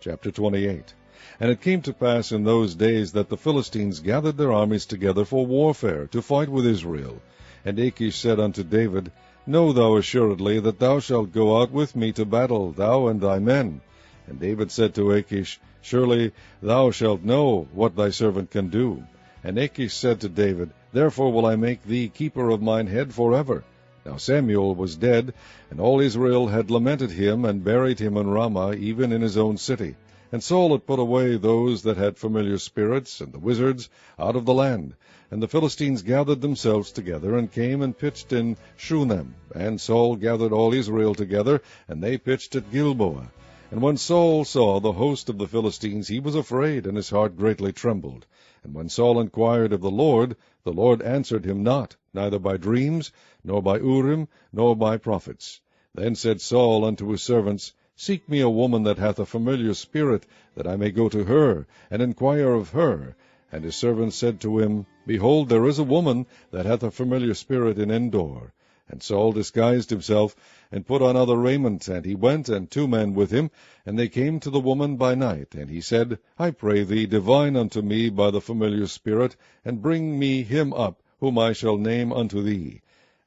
Chapter 28. And it came to pass in those days that the Philistines gathered their armies together for warfare, to fight with Israel. And Achish said unto David, Know thou assuredly that thou shalt go out with me to battle, thou and thy men. And David said to Achish, Surely thou shalt know what thy servant can do. And Achish said to David, Therefore will I make thee keeper of mine head forever. Now Samuel was dead, and all Israel had lamented him, and buried him in Ramah, even in his own city. And Saul had put away those that had familiar spirits, and the wizards, out of the land. And the Philistines gathered themselves together, and came and pitched in Shunem. And Saul gathered all Israel together, and they pitched at Gilboa. And when Saul saw the host of the Philistines, he was afraid, and his heart greatly trembled. And when Saul inquired of the Lord answered him not, neither by dreams, nor by Urim, nor by prophets. Then said Saul unto his servants, Seek me a woman that hath a familiar spirit, that I may go to her, and inquire of her. And his servants said to him, Behold, there is a woman that hath a familiar spirit in Endor. And Saul disguised himself, and put on other raiment, and he went, and 2 men with him, and they came to the woman by night. And he said, I pray thee, divine unto me by the familiar spirit, and bring me him up, whom I shall name unto thee.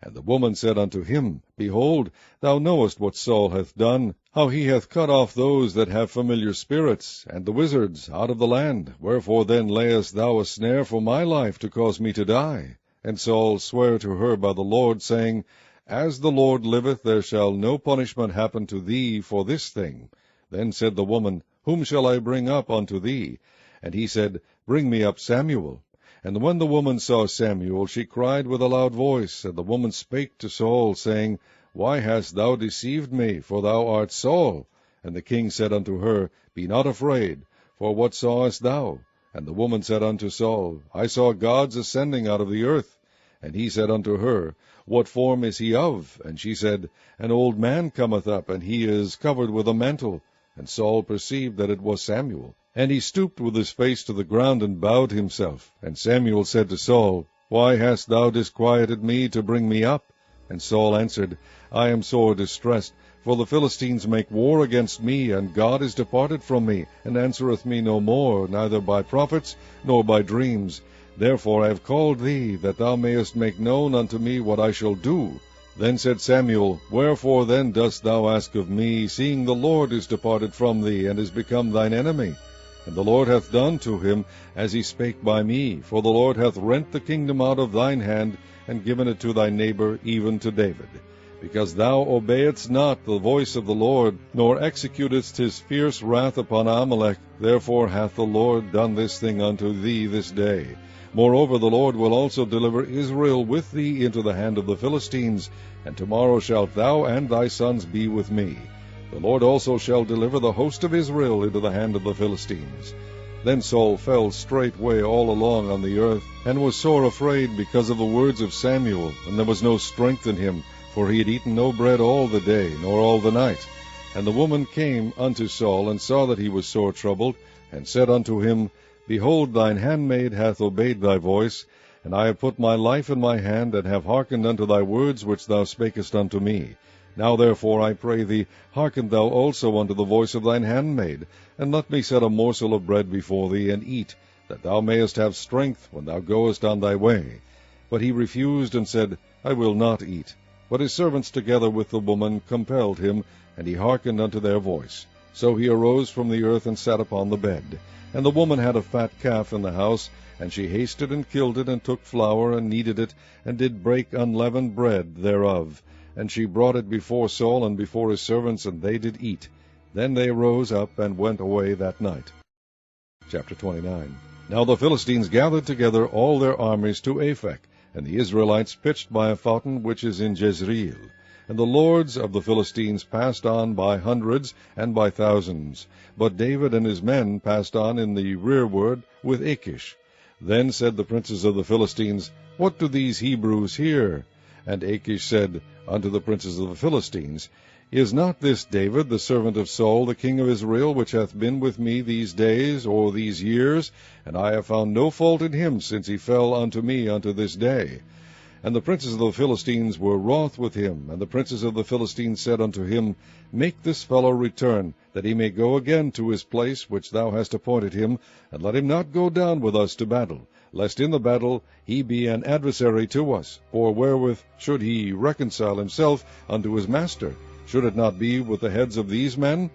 And the woman said unto him, Behold, thou knowest what Saul hath done, how he hath cut off those that have familiar spirits, and the wizards, out of the land. Wherefore then layest thou a snare for my life, to cause me to die? And Saul sware to her by the Lord, saying, As the Lord liveth, there shall no punishment happen to thee for this thing. Then said the woman, Whom shall I bring up unto thee? And he said, Bring me up Samuel. And when the woman saw Samuel, she cried with a loud voice. And the woman spake to Saul, saying, Why hast thou deceived me? For thou art Saul. And the king said unto her, Be not afraid, for what sawest thou? And the woman said unto Saul, I saw gods ascending out of the earth. And he said unto her, What form is he of? And she said, An old man cometh up, and he is covered with a mantle. And Saul perceived that it was Samuel. And he stooped with his face to the ground, and bowed himself. And Samuel said to Saul, Why hast thou disquieted me to bring me up? And Saul answered, I am sore distressed, for the Philistines make war against me, and God is departed from me, and answereth me no more, neither by prophets, nor by dreams. Therefore I have called thee, that thou mayest make known unto me what I shall do. Then said Samuel, Wherefore then dost thou ask of me, seeing the Lord is departed from thee, and is become thine enemy? And the Lord hath done to him as he spake by me, for the Lord hath rent the kingdom out of thine hand, and given it to thy neighbor, even to David. Because thou obeyedst not the voice of the Lord, nor executedst his fierce wrath upon Amalek, therefore hath the Lord done this thing unto thee this day. Moreover, the Lord will also deliver Israel with thee into the hand of the Philistines, and tomorrow shalt thou and thy sons be with me. The Lord also shall deliver the host of Israel into the hand of the Philistines. Then Saul fell straightway all along on the earth, and was sore afraid because of the words of Samuel, and there was no strength in him, for he had eaten no bread all the day, nor all the night. And the woman came unto Saul, and saw that he was sore troubled, and said unto him, Behold, thine handmaid hath obeyed thy voice, and I have put my life in my hand, and have hearkened unto thy words which thou spakest unto me. Now therefore, I pray thee, hearken thou also unto the voice of thine handmaid, and let me set a morsel of bread before thee, and eat, that thou mayest have strength when thou goest on thy way. But he refused, and said, I will not eat. But his servants together with the woman compelled him, and he hearkened unto their voice. So he arose from the earth, and sat upon the bed. And the woman had a fat calf in the house, and she hasted and killed it, and took flour, and kneaded it, and did break unleavened bread thereof. And she brought it before Saul and before his servants, and they did eat. Then they rose up, and went away that night. Chapter 29. Now the Philistines gathered together all their armies to Aphek, and the Israelites pitched by a fountain which is in Jezreel. And the lords of the Philistines passed on by hundreds and by thousands. But David and his men passed on in the rearward with Achish. Then said the princes of the Philistines, What do these Hebrews here? And Achish said unto the princes of the Philistines, Is not this David, the servant of Saul, the king of Israel, which hath been with me these days, or these years? And I have found no fault in him, since he fell unto me unto this day. And the princes of the Philistines were wroth with him. And the princes of the Philistines said unto him, Make this fellow return, that he may go again to his place which thou hast appointed him, and let him not go down with us to battle, lest in the battle he be an adversary to us. For wherewith should he reconcile himself unto his master? Should it not be with the heads of these men?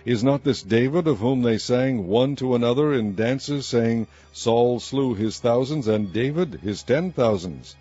Is not this David, of whom they sang one to another in dances, saying, Saul slew his thousands, and David his 10,000s?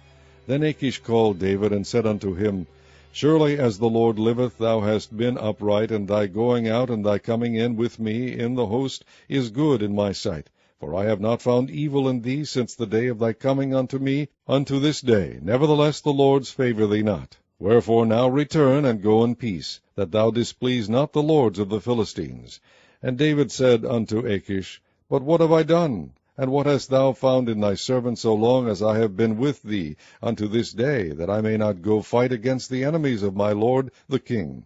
Then Achish called David, and said unto him, Surely as the Lord liveth, thou hast been upright, and thy going out and thy coming in with me in the host is good in my sight. For I have not found evil in thee since the day of thy coming unto me unto this day. Nevertheless the Lords favour thee not. Wherefore now return, and go in peace, that thou displease not the lords of the Philistines. And David said unto Achish, But what have I done? And what hast thou found in thy servant so long as I have been with thee unto this day, that I may not go fight against the enemies of my lord the king?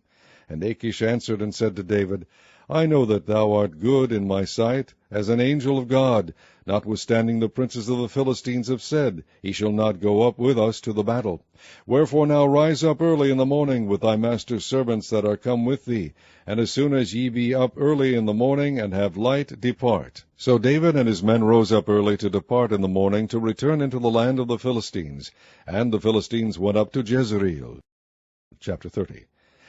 And Achish answered and said to David, I know that thou art good in my sight, as an angel of God, notwithstanding the princes of the Philistines have said, He shall not go up with us to the battle. Wherefore now rise up early in the morning with thy master's servants that are come with thee, and as soon as ye be up early in the morning, and have light, depart. So David and his men rose up early to depart in the morning, to return into the land of the Philistines. And the Philistines went up to Jezreel. Chapter 30.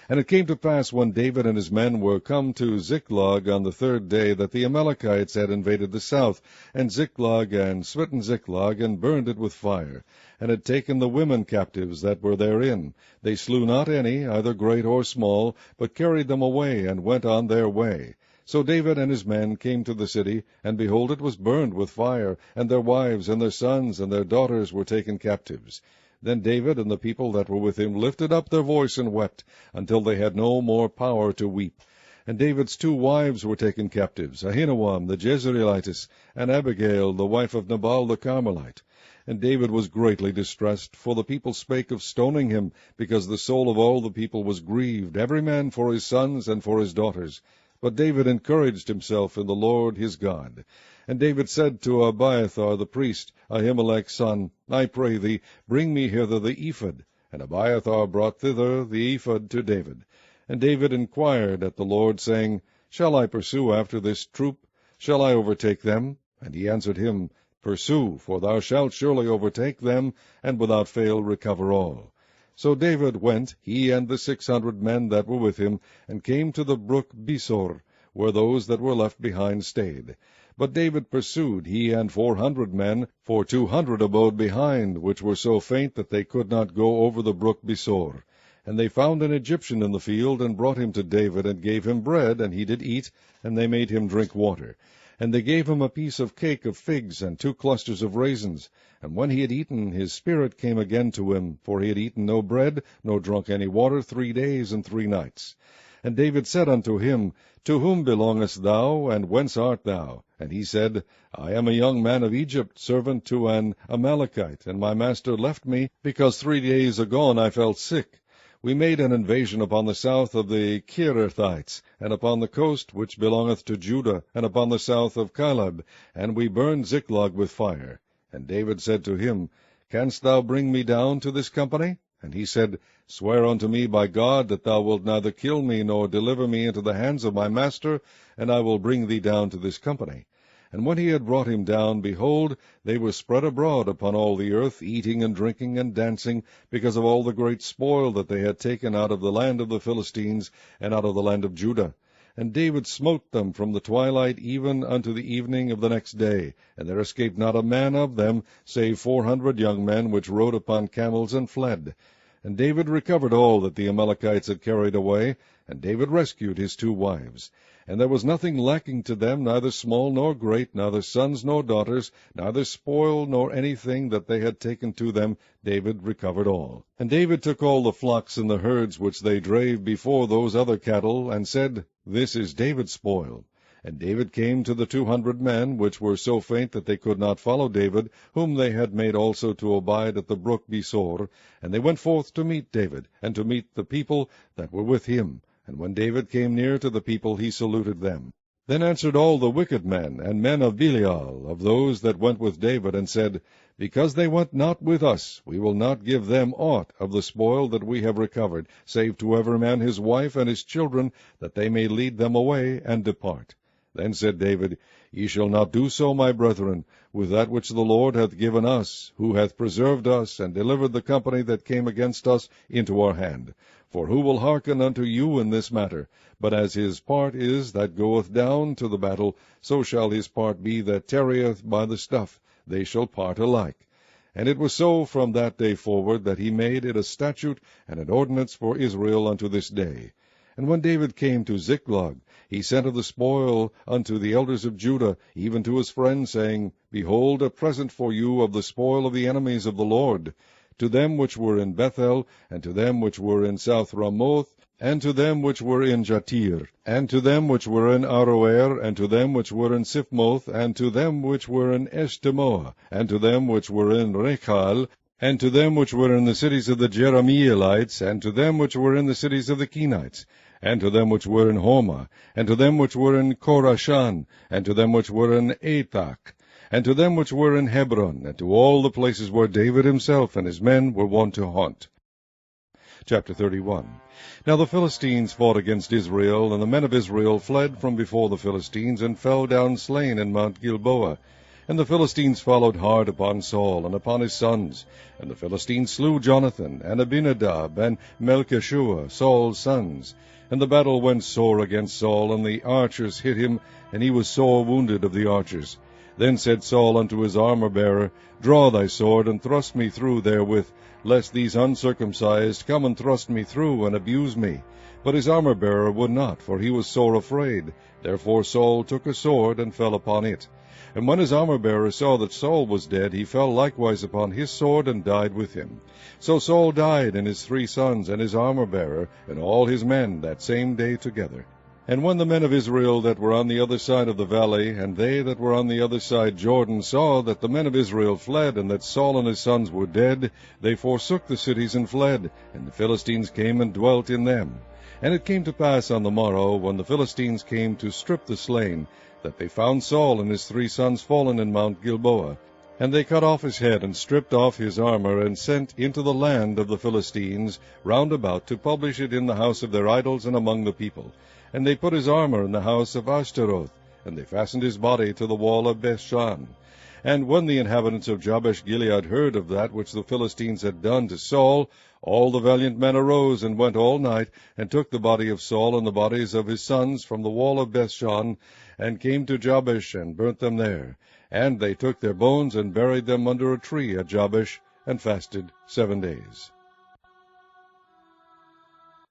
And it came to pass, when David and his men were come to Ziklag on the third day, that the Amalekites had invaded the south, and Ziklag, and smitten Ziklag, and burned it with fire, and had taken the women captives that were therein. They slew not any, either great or small, but carried them away, and went on their way. So David and his men came to the city, and behold, it was burned with fire, and their wives, and their sons, and their daughters were taken captives. Then David and the people that were with him lifted up their voice and wept, until they had no more power to weep. And David's 2 wives were taken captives, Ahinoam the Jezreelitess, and Abigail the wife of Nabal the Carmelite. And David was greatly distressed, for the people spake of stoning him, because the soul of all the people was grieved, every man for his sons and for his daughters. But David encouraged himself in the Lord his God. And David said to Abiathar the priest, Ahimelech's son, I pray thee, bring me hither the ephod. And Abiathar brought thither the ephod to David. And David inquired at the Lord, saying, Shall I pursue after this troop? Shall I overtake them? And he answered him, Pursue, for thou shalt surely overtake them, and without fail recover all. So David went, he and the 600 men that were with him, and came to the brook Besor, where those that were left behind stayed. But David pursued, he and 400 men, for 200 abode behind, which were so faint that they could not go over the brook Besor. And they found an Egyptian in the field, and brought him to David, and gave him bread, and he did eat, and they made him drink water. And they gave him a piece of cake of figs, and 2 clusters of raisins. And when he had eaten, his spirit came again to him, for he had eaten no bread, nor drunk any water 3 days and 3 nights. And David said unto him, To whom belongest thou, and whence art thou? And he said, I am a young man of Egypt, servant to an Amalekite, and my master left me, because 3 days agone I felt sick. We made an invasion upon the south of the Cherethites, and upon the coast which belongeth to Judah, and upon the south of Caleb, and we burned Ziklag with fire. And David said to him, Canst thou bring me down to this company? And he said, Swear unto me by God that thou wilt neither kill me, nor deliver me into the hands of my master, and I will bring thee down to this company. And when he had brought him down, behold, they were spread abroad upon all the earth, eating and drinking and dancing, because of all the great spoil that they had taken out of the land of the Philistines, and out of the land of Judah. And David smote them from the twilight even unto the evening of the next day, and there escaped not a man of them, save 400 young men, which rode upon camels and fled. And David recovered all that the Amalekites had carried away, and David rescued his 2 wives. And there was nothing lacking to them, neither small nor great, neither sons nor daughters, neither spoil nor anything that they had taken to them. David recovered all. And David took all the flocks and the herds which they drave before those other cattle, and said, This is David's spoil. And David came to the 200 men, which were so faint that they could not follow David, whom they had made also to abide at the brook Besor. And they went forth to meet David, and to meet the people that were with him. And when David came near to the people, he saluted them. Then answered all the wicked men and men of Belial, of those that went with David, and said, Because they went not with us, we will not give them aught of the spoil that we have recovered, save to every man his wife and his children, that they may lead them away and depart. Then said David, Ye shall not do so, my brethren, with that which the Lord hath given us, who hath preserved us, and delivered the company that came against us into our hand. For who will hearken unto you in this matter? But as his part is that goeth down to the battle, so shall his part be that tarrieth by the stuff. They shall part alike. And it was so from that day forward, that he made it a statute and an ordinance for Israel unto this day. And when David came to Ziklag, he sent of the spoil unto the elders of Judah, even to his friends, saying, Behold, a present for you of the spoil of the enemies of the Lord. To them which were in Bethel, and to them which were in South Ramoth, and to them which were in Jatir, and to them which were in Aroer, and to them which were in Siphmoth, and to them which were in Eshtemoa, and to them which were in Rechal, and to them which were in the cities of the Jerahmeelites, and to them which were in the cities of the Kenites, and to them which were in Homa, and to them which were in Korashan, and to them which were in Athak, and to them which were in Hebron, and to all the places where David himself and his men were wont to haunt. Chapter 31. Now the Philistines fought against Israel, and the men of Israel fled from before the Philistines, and fell down slain in Mount Gilboa. And the Philistines followed hard upon Saul, and upon his sons. And the Philistines slew Jonathan, and Abinadab, and Melchishua, Saul's sons. And the battle went sore against Saul, and the archers hit him, and he was sore wounded of the archers. Then said Saul unto his armor-bearer, Draw thy sword, and thrust me through therewith, lest these uncircumcised come and thrust me through, and abuse me. But his armor-bearer would not, for he was sore afraid. Therefore Saul took a sword, and fell upon it. And when his armor-bearer saw that Saul was dead, he fell likewise upon his sword, and died with him. So Saul died, and his 3 sons, and his armor-bearer, and all his men, that same day together. And when the men of Israel that were on the other side of the valley, and they that were on the other side Jordan, saw that the men of Israel fled, and that Saul and his sons were dead, they forsook the cities and fled, and the Philistines came and dwelt in them. And it came to pass on the morrow, when the Philistines came to strip the slain, that they found Saul and his 3 sons fallen in Mount Gilboa. And they cut off his head, and stripped off his armor, and sent into the land of the Philistines round about to publish it in the house of their idols and among the people. And they put his armor in the house of Ashtaroth, and they fastened his body to the wall of Bethshan. And when the inhabitants of Jabesh-Gilead heard of that which the Philistines had done to Saul, all the valiant men arose, and went all night, and took the body of Saul and the bodies of his sons from the wall of Bethshan, and came to Jabesh, and burnt them there. And they took their bones, and buried them under a tree at Jabesh, and fasted 7 days.